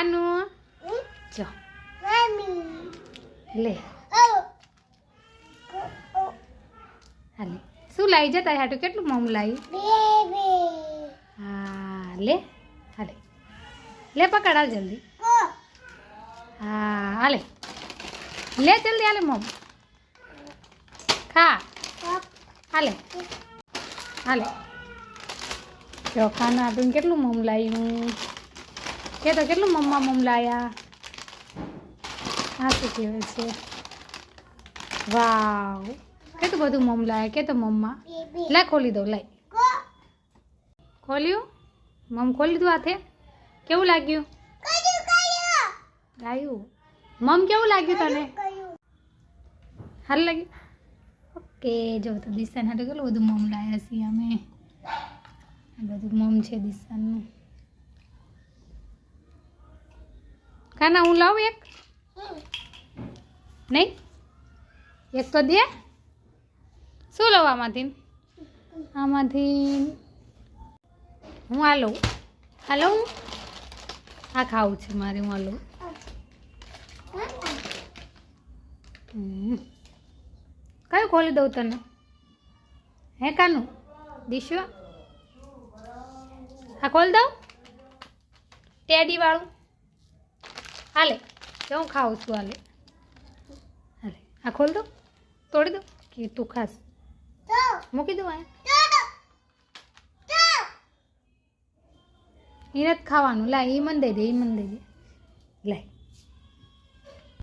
કાનુ જો લે હાલે શું લાવી જતા હાટું કેટલું મમ લાવી હા લે હાલે લે પકડ હાલ જલ્દી હા હાલે લે જલ્દી હાલે મમ ખા હાલે હાલે જો ખાના હાટું કેટલું મમ લાવ્યું કે તો કેટલું મમ્મા મમ લાયા હા શું કહેવાય છે વાવ કેટલું બધું મમ લાયા કે તો મમ્મા લાય ખોલી દો લાય ખોલ્યું મમ ખોલી દીધું હાથે કેવું લાગ્યું ગાયું મમ કેવું લાગ્યું તને સારું લાગ્યું ઓકે જો તો દિશાને હાટે કેટલું બધું મમ લાયા છીએ અમે આ બધું મમ છે દિશાનું કાના હું લાવું એક નહીં એક તો દે શું લઉં આમાંથી હું આ લઉં આ ખાવું છે મારે હું આ લઉં કયું ખોલી દઉં તને હે કાનું દિશવા આ ખોલી દઉં ટેડી વાળું હાલે જો હું ખાઉં છું હાલે હાલે આ ખોલ દો તોડી દો કે તું ખાસ મૂકી દો એને જ ખાવાનું લાય એ મને દઈ દે લાય